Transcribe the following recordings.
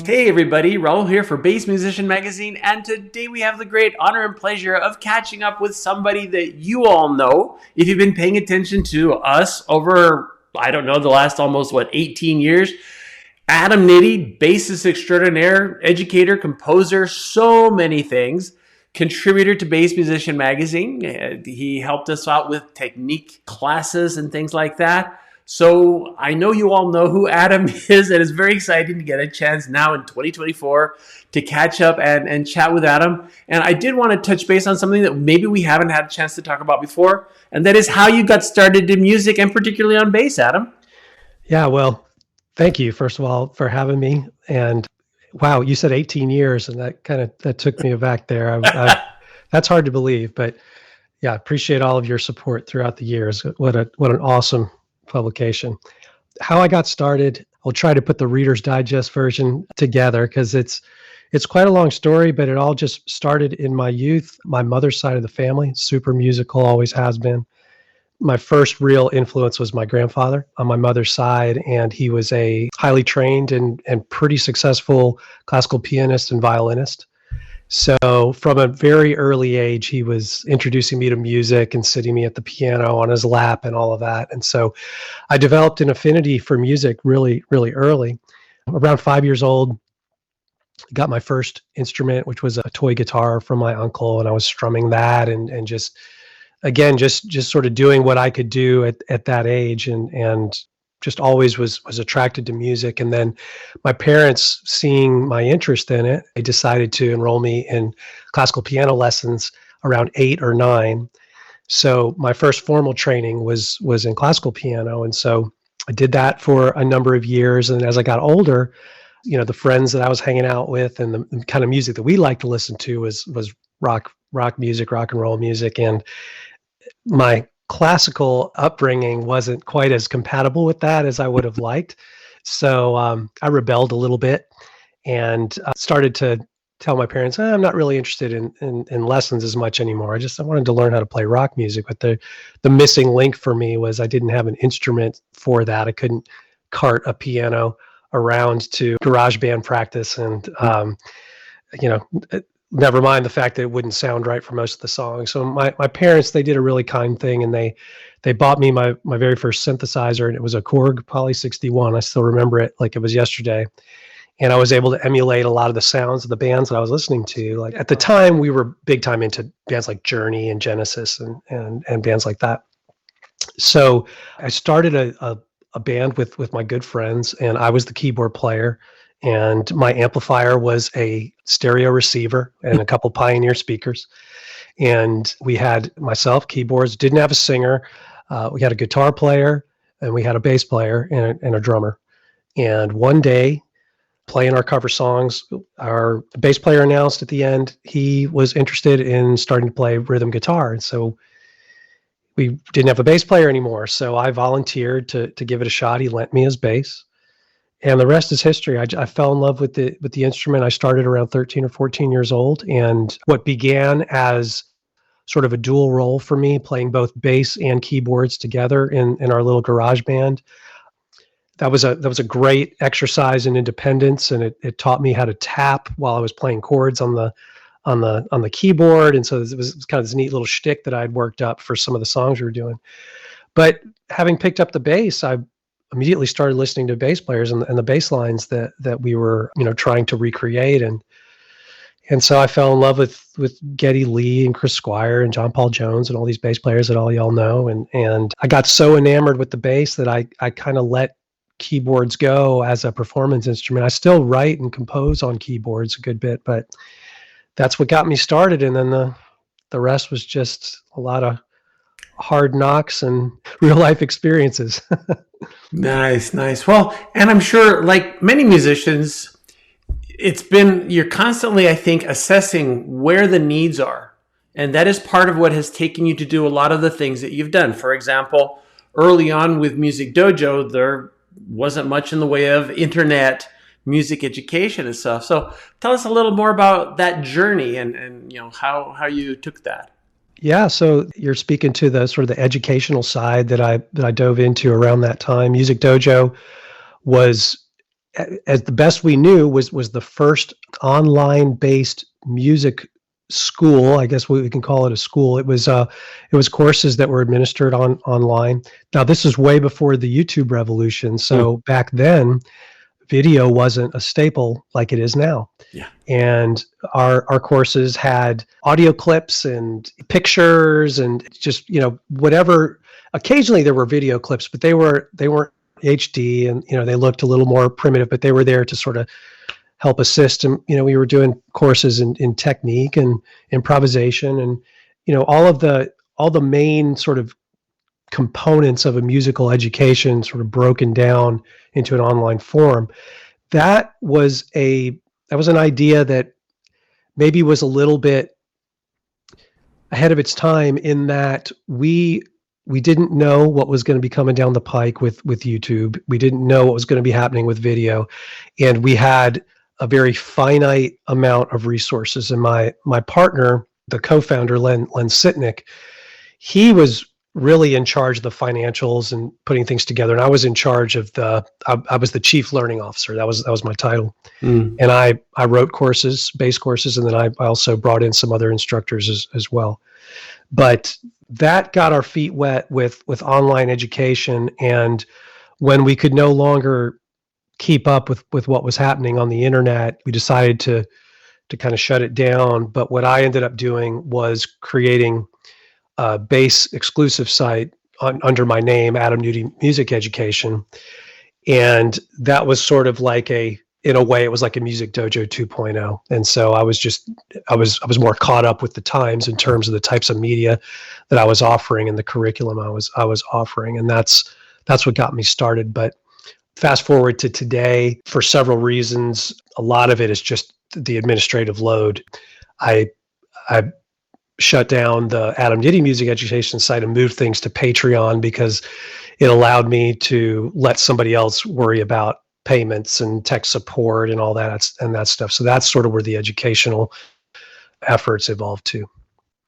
Hey everybody, Raul here for Bass Musician Magazine, and today we have the great honor and pleasure of catching up with somebody that you all know. If you've been paying attention to us over, the last almost, 18 years, Adam Nitti, bassist extraordinaire, educator, composer, so many things, contributor to Bass Musician Magazine. He helped us out with technique classes and things like that. So I know you all know who Adam is, and it's very exciting to get a chance now in 2024 to catch up and chat with Adam. And I did want to touch base on something that maybe we haven't had a chance to talk about before, and that is how you got started in music and particularly on bass, Adam. Yeah, well, thank you, first of all, for having me. And wow, you said 18 years, and that took me aback there. That's hard to believe, but yeah, appreciate all of your support throughout the years. What an awesome publication. How I got started, I'll try to put the Reader's Digest version together because it's quite a long story, but it all just started in my youth. My mother's side of the family, super musical, always has been. My first real influence was my grandfather on my mother's side, and he was a highly trained and pretty successful classical pianist and violinist. So from a very early age, he was introducing me to music and sitting me at the piano on his lap and all of that. And so I developed an affinity for music really, really early. Around 5 years old, I got my first instrument, which was a toy guitar from my uncle, and I was strumming that and just sort of doing what I could do at that age, and just always was attracted to music. And then my parents, seeing my interest in it, they decided to enroll me in classical piano lessons around 8 or 9. So my first formal training was in classical piano. And so I did that for a number of years. And as I got older, the friends that I was hanging out with and the kind of music that we liked to listen to was rock music, rock and roll music. And my classical upbringing wasn't quite as compatible with that as I would have liked. So I rebelled a little bit and started to tell my parents, I'm not really interested in lessons as much anymore. I wanted to learn how to play rock music. But the missing link for me was I didn't have an instrument for that. I couldn't cart a piano around to garage band practice. And, never mind the fact that it wouldn't sound right for most of the songs. So my parents, they did a really kind thing, and they bought me my very first synthesizer, and it was a Korg Poly 61. I still remember it like it was yesterday. And I was able to emulate a lot of the sounds of the bands that I was listening to. Like at the time, we were big time into bands like Journey and Genesis and bands like that. So I started a band with my good friends, and I was the keyboard player. And my amplifier was a stereo receiver and a couple Pioneer speakers. And we had myself, keyboards, didn't have a singer. We had a guitar player, and we had a bass player and a drummer. And one day, playing our cover songs, our bass player announced at the end he was interested in starting to play rhythm guitar. And so we didn't have a bass player anymore. So I volunteered to give it a shot. He lent me his bass. And the rest is history. I fell in love with the instrument. I started around 13 or 14 years old, and what began as sort of a dual role for me, playing both bass and keyboards together in our little garage band, that was a great exercise in independence, and it taught me how to tap while I was playing chords on the keyboard. And so it was kind of this neat little shtick that I'd worked up for some of the songs we were doing. But having picked up the bass, I immediately started listening to bass players and the bass lines that we were, trying to recreate. And so I fell in love with Geddy Lee and Chris Squire and John Paul Jones and all these bass players that all y'all know. And I got so enamored with the bass that I kind of let keyboards go as a performance instrument. I still write and compose on keyboards a good bit, but that's what got me started. And then the rest was just a lot of hard knocks and real life experiences. Nice. Well, and I'm sure, like many musicians, you're constantly, I think, assessing where the needs are. And that is part of what has taken you to do a lot of the things that you've done. For example, early on with Music Dojo, there wasn't much in the way of internet music education and stuff. So tell us a little more about that journey and how you took that. Yeah, so you're speaking to the sort of the educational side that I dove into around that time. Music Dojo was as the best we knew, was the first online based music school. I guess we can call it a school. It was courses that were administered online. Now this is way before the YouTube revolution. So back then, video wasn't a staple like it is now. Yeah. And our courses had audio clips and pictures and just, whatever. Occasionally there were video clips, but they weren't HD, and they looked a little more primitive, but they were there to sort of help assist. And we were doing courses in technique and improvisation, and all the main sort of components of a musical education sort of broken down into an online form. That was an idea that maybe was a little bit ahead of its time, in that we didn't know what was going to be coming down the pike with YouTube. We didn't know what was going to be happening with video, and we had a very finite amount of resources. And my partner, the co-founder, Len Sitnick, he was really in charge of the financials and putting things together. And I was in charge of I was the chief learning officer. That was my title. And I wrote base courses. And then I also brought in some other instructors as well. But that got our feet wet with online education. And when we could no longer keep up with what was happening on the internet, we decided to kind of shut it down. But what I ended up doing was creating a Bass exclusive site under my name, Adam Nitti Music Education. And that was sort of like in a way, it was like a Music Dojo 2.0. And so I was more caught up with the times in terms of the types of media that I was offering and the curriculum I was offering. And that's what got me started. But fast forward to today, for several reasons, a lot of it is just the administrative load. I shut down the Adam Nitti Music Education site and moved things to Patreon because it allowed me to let somebody else worry about payments and tech support and all that stuff. So that's sort of where the educational efforts evolved to.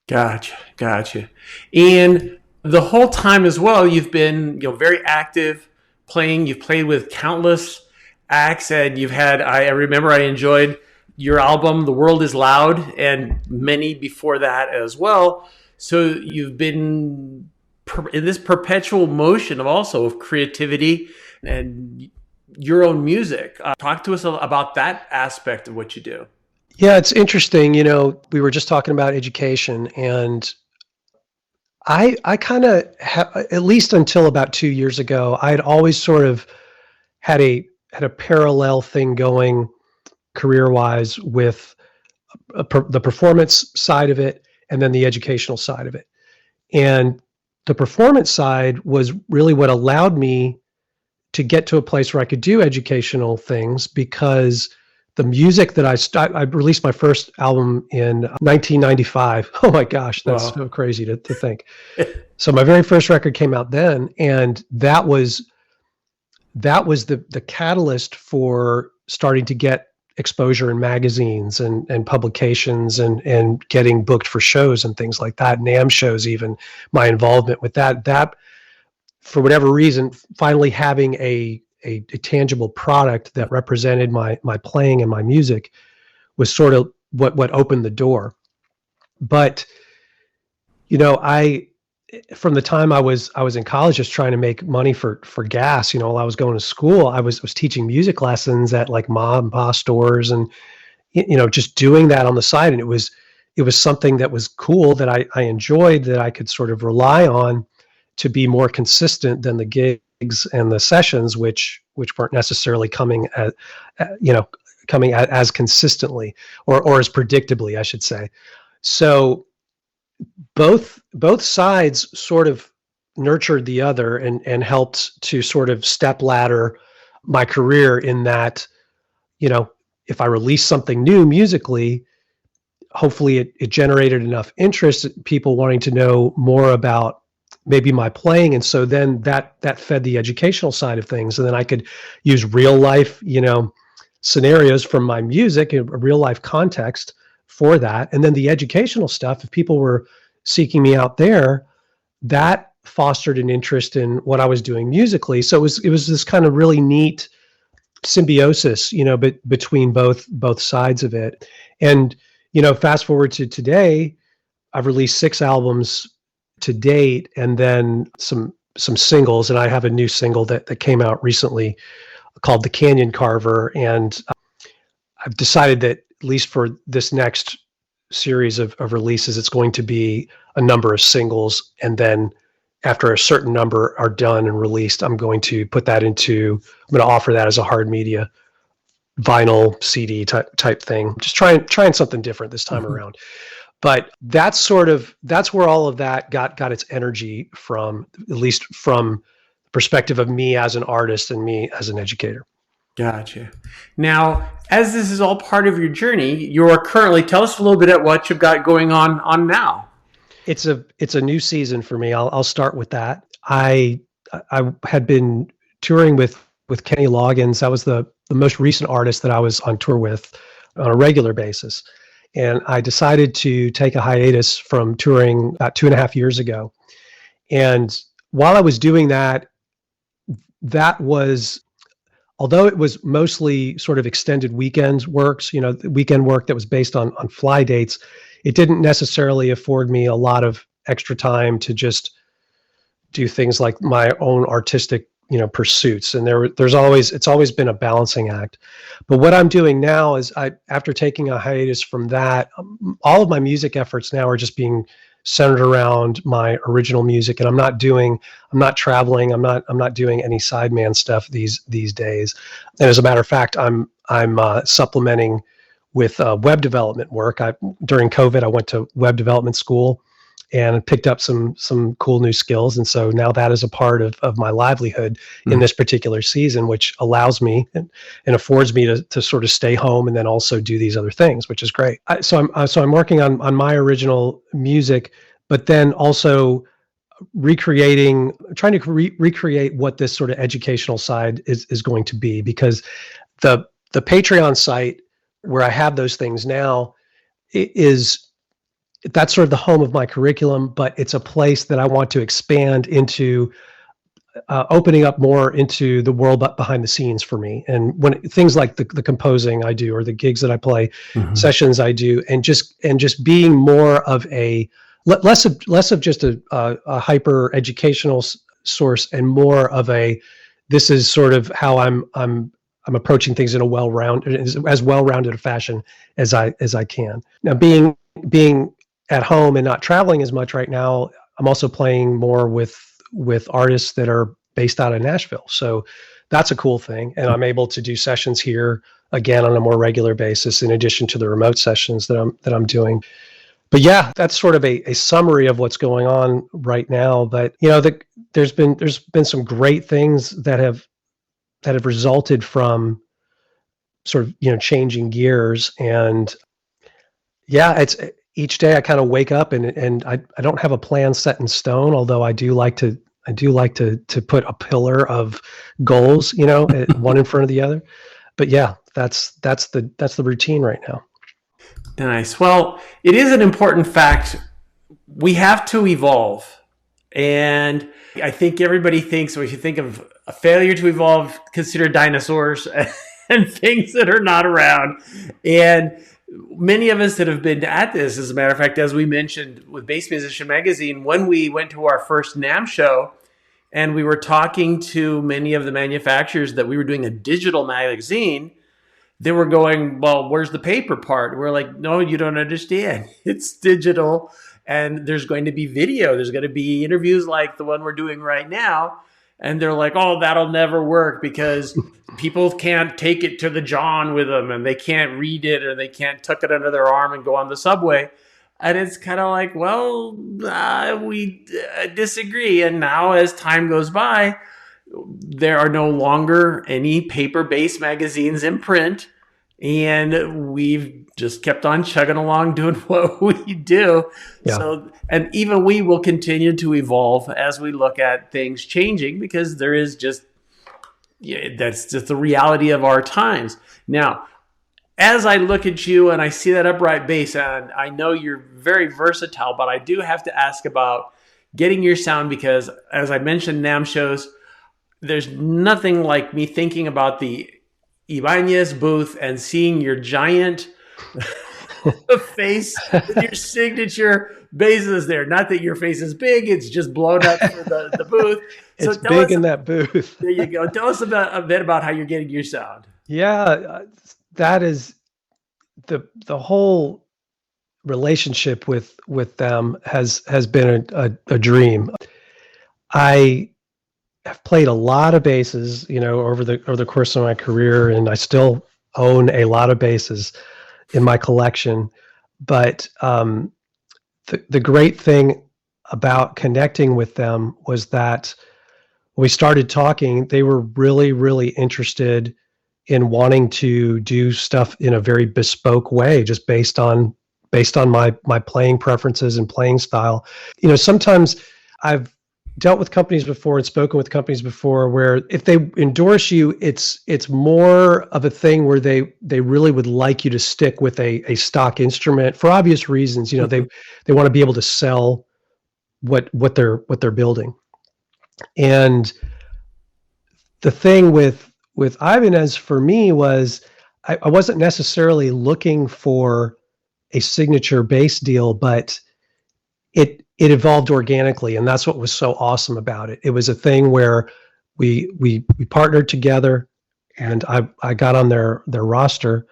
Gotcha. And the whole time as well, you've been very active playing. You've played with countless acts, and you've had. I remember I enjoyed your album, The World Is Loud, and many before that as well. So you've been in this perpetual motion of creativity and your own music. Talk to us about that aspect of what you do. Yeah, it's interesting. We were just talking about education, and I kind of, at least until about 2 years ago, I had always sort of had a parallel thing going career-wise with the performance side of it and then the educational side of it. And the performance side was really what allowed me to get to a place where I could do educational things, because the music that I released my first album in 1995. Oh my gosh, that's so crazy to think. So my very first record came out then, and that was the catalyst for starting to get exposure in magazines and publications and getting booked for shows and things like that, NAMM shows, even my involvement with that for whatever reason, finally having a tangible product that represented my playing and my music was sort of what opened the door. But from the time I was in college, just trying to make money for gas, while I was going to school, I was teaching music lessons at like mom and pop stores, and just doing that on the side. And it was something that was cool, that I enjoyed, that I could sort of rely on to be more consistent than the gigs and the sessions, which weren't necessarily coming as consistently or as predictably, I should say. So both sides sort of nurtured the other and helped to sort of step ladder my career, in that, if I released something new musically, hopefully it generated enough interest, people wanting to know more about maybe my playing. And so then that fed the educational side of things. And then I could use real life, scenarios from my music, a real life context for that. And then the educational stuff, if people were seeking me out there, that fostered an interest in what I was doing musically. So it was this kind of really neat symbiosis, between both sides of it. And, fast forward to today, I've released 6 albums to date, and then some singles, and I have a new single that came out recently called The Canyon Carver. And I've decided that at least for this next series of releases, it's going to be a number of singles. And then after a certain number are done and released, I'm going to offer that as a hard media vinyl CD type thing. Just trying something different this time around. But that's where all of that got its energy from, at least from the perspective of me as an artist and me as an educator. Gotcha. Now, as this is all part of your journey, you're currently, tell us a little bit about what you've got going on now. It's a new season for me. I'll start with that. I had been touring with Kenny Loggins. That was the most recent artist that I was on tour with on a regular basis. And I decided to take a hiatus from touring about 2.5 years ago. And while I was doing that, although it was mostly sort of extended weekend work that was based on fly dates, it didn't necessarily afford me a lot of extra time to just do things like my own artistic pursuits. And it's always been a balancing act. But what I'm doing now is after taking a hiatus from that, all of my music efforts now are just being centered around my original music. And I'm not traveling. I'm not doing any sideman stuff these days. And as a matter of fact, I'm supplementing with web development work. During COVID, I went to web development school and picked up some cool new skills. And so now that is a part of my livelihood in this particular season, which allows me and affords me to sort of stay home and then also do these other things, which is great. So I'm working on my original music, but then also trying to recreate what this sort of educational side is going to be, because the Patreon site where I have those things now that's sort of the home of my curriculum, but it's a place that I want to expand into, opening up more into the world behind the scenes for me. And when things like the composing I do, or the gigs that I play, sessions I do, and just being more of less of just a hyper educational source, and more of this is sort of how I'm approaching things in as well-rounded a fashion as I can. Now, being at home and not traveling as much right now, I'm also playing more with artists that are based out of Nashville. So that's a cool thing. And I'm able to do sessions here again on a more regular basis, in addition to the remote sessions that I'm doing. But yeah, that's sort of a summary of what's going on right now. But there's been some great things that have resulted from sort of changing gears. And yeah, it's each day I kind of wake up and I don't have a plan set in stone, although I do like to put a pillar of goals, one in front of the other. But yeah, that's the routine right now. Nice. Well, it is an important fact. We have to evolve. And I think everybody thinks, when you think of a failure to evolve, consider dinosaurs and things that are not around. And many of us that have been at this, as a matter of fact, as we mentioned with Bass Musician Magazine, when we went to our first NAMM show and we were talking to many of the manufacturers that we were doing a digital magazine, they were going, well, where's the paper part? We're like, no, you don't understand. It's digital, and there's going to be video. There's going to be interviews like the one we're doing right now. And they're like, oh, that'll never work because people can't take it to the John with them, and they can't read it, or they can't tuck it under their arm and go on the subway. And it's kind of like, well, we disagree. And now as time goes by, there are no longer any paper-based magazines in print. And we've just kept on chugging along doing what we do. Yeah. So, and even we will continue to evolve as we look at things changing, because there is just, that's just the reality of our times. Now, as I look at you and I see that upright bass, and I know you're very versatile, but I do have to ask about getting your sound, because as I mentioned, NAMM shows, there's nothing like me thinking about the Ibanez booth and seeing your giant face with your signature basses there. Not that your face is big, it's just blown up for the booth. So it's big in that booth. There you go. Tell us a bit about how you're getting your sound. Yeah, that is the whole relationship with them has been a dream. I have played a lot of basses, over the course of my career, and I still own a lot of basses in my collection. But the great thing about connecting with them was that when we started talking, they were really, really interested in wanting to do stuff in a very bespoke way, just based on my playing preferences and playing style. Sometimes I've dealt with companies before and spoken with companies before where if they endorse you, it's more of a thing where they really would like you to stick with a stock instrument for obvious reasons. They want to be able to sell what they're building. And the thing with Ibanez for me was I wasn't necessarily looking for a signature bass deal, but it evolved organically, and that's what was so awesome about it. It was a thing where we partnered together, and I got on their roster.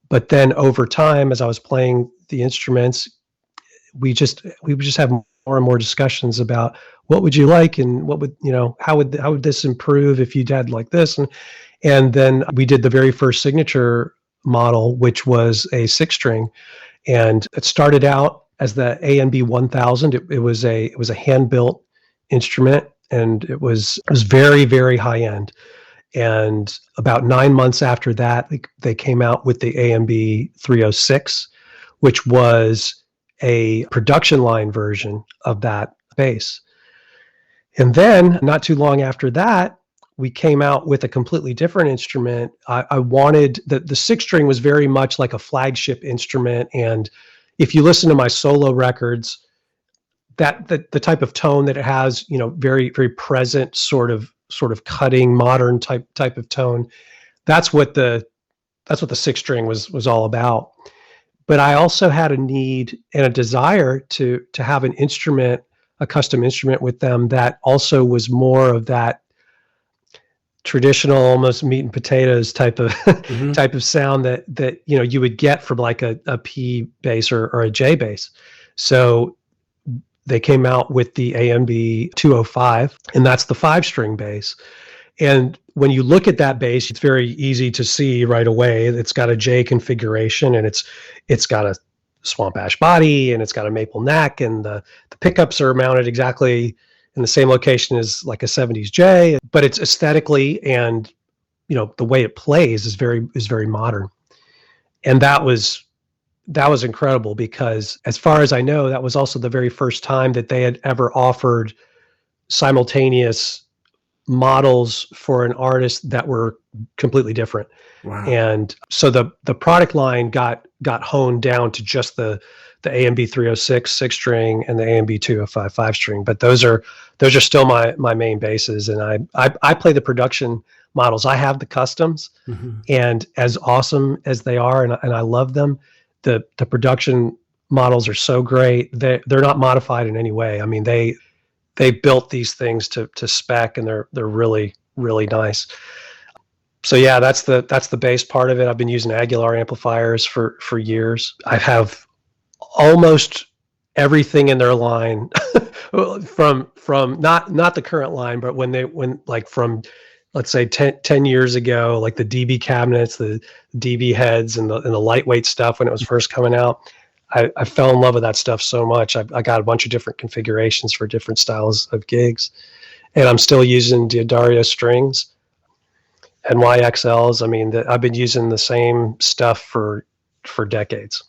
But then over time, as I was playing the instruments, we would just have more and more discussions about what would you like, and what would how would this improve if you did like this, and then we did the very first signature model, which was a 6-string, and it started out as the ANB 1000. It was a hand-built instrument, and it was very, very high end. And about 9 months after that, they came out with the ANB 306, which was a production line version of that bass. And then not too long after that, we came out with a completely different instrument. I wanted the 6-string was very much like a flagship instrument, and if you listen to my solo records, that the type of tone that it has, very, very present, sort of cutting, modern type of tone. That's what the 6-string was all about. But I also had a need and a desire to have an instrument, a custom instrument with them that also was more of that traditional, almost meat and potatoes type of type of sound that you would get from like a P bass or a J bass. So they came out with the ANB 205, and that's the 5-string bass. And when you look at that bass, it's very easy to see right away. It's got a J configuration, and it's got a swamp ash body, and it's got a maple neck, and the pickups are mounted exactly in the same location as like a 70s J, but it's aesthetically and the way it plays is very modern. And that was incredible, because as far as I know, that was also the very first time that they had ever offered simultaneous models for an artist that were completely different. Wow. And so the product line got honed down to just the ANB 306 6-string and the ANB 205 5-string, but those are still my main basses. And I play the production models. I have the customs, and as awesome as they are, and I love them, the production models are so great. They're not modified in any way. I mean, they built these things to spec, and they're really, really nice. So yeah, that's the bass part of it. I've been using Aguilar amplifiers for years. I have almost everything in their line from not the current line, but when like from, let's say 10 years ago, like the DB cabinets, the DB heads, and the lightweight stuff when it was first coming out. I fell in love with that stuff so much. I got a bunch of different configurations for different styles of gigs, and I'm still using D'Addario strings and YXLs. I mean, I've been using the same stuff for decades.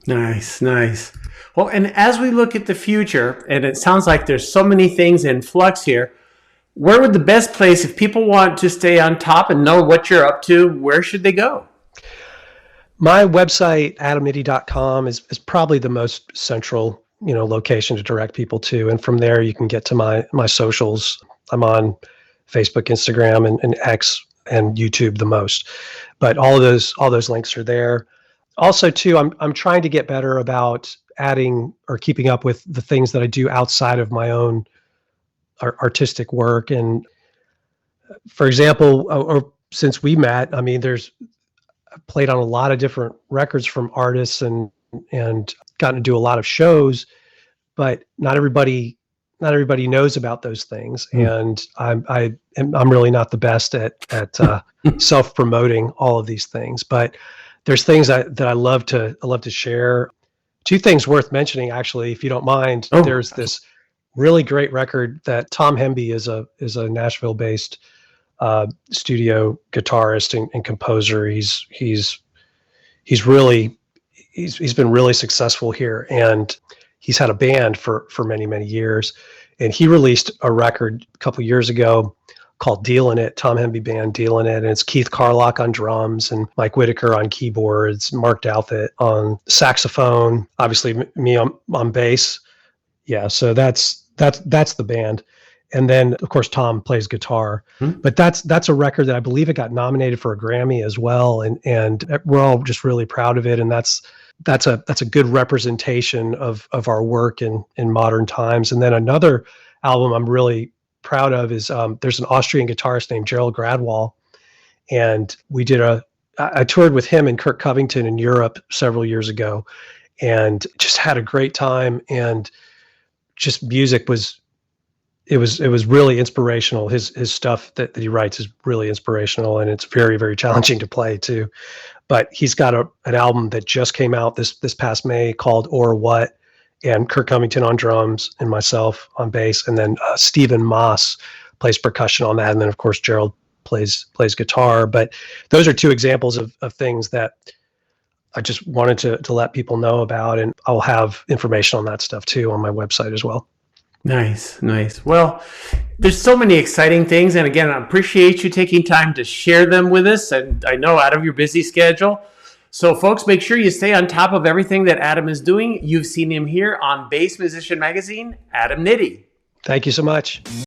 Nice. Well, and as we look at the future, and it sounds like there's so many things in flux here, where would the best place, if people want to stay on top and know what you're up to, where should they go? My website, adamnitti.com, is probably the most central, location to direct people to. And from there, you can get to my socials. I'm on Facebook, Instagram, and X and YouTube the most. But all those links are there. Also, too, I'm trying to get better about adding or keeping up with the things that I do outside of my own artistic work. And for example, or since we met, I mean, I've played on a lot of different records from artists and gotten to do a lot of shows, but not everybody knows about those things. And I'm really not the best at self-promoting all of these things, but there's things that I love to share. Two things worth mentioning, actually, if you don't mind. Oh. There's this really great record that Tom Hemby is a Nashville-based studio guitarist and composer. He's been really successful here, and he's had a band for many years. And he released a record a couple years ago called Dealin' It, Tom Hemby Band Dealin' It. And it's Keith Carlock on drums and Mike Whitaker on keyboards, Mark Douthit on saxophone, obviously me on bass. Yeah, so that's the band. And then, of course, Tom plays guitar. But that's a record that I believe it got nominated for a Grammy as well. And we're all just really proud of it. And that's a good representation of our work in modern times. And then another album I'm really proud of is there's an Austrian guitarist named Gerald Gradwall, and I toured with him and Kirk Covington in Europe several years ago, and just had a great time. And just music was really inspirational. His stuff that he writes is really inspirational, and it's very, very challenging to play too. But he's got an album that just came out this past May called Or What, and Kirk Covington on drums and myself on bass, and then Stephen Moss plays percussion on that, and then of course Gerald plays guitar. But those are two examples of things that I just wanted to let people know about, and I'll have information on that stuff too on my website as well. Nice. Well, there's so many exciting things. And again, I appreciate you taking time to share them with us. And I know out of your busy schedule. So folks, make sure you stay on top of everything that Adam is doing. You've seen him here on Bass Musician Magazine, Adam Nitti. Thank you so much.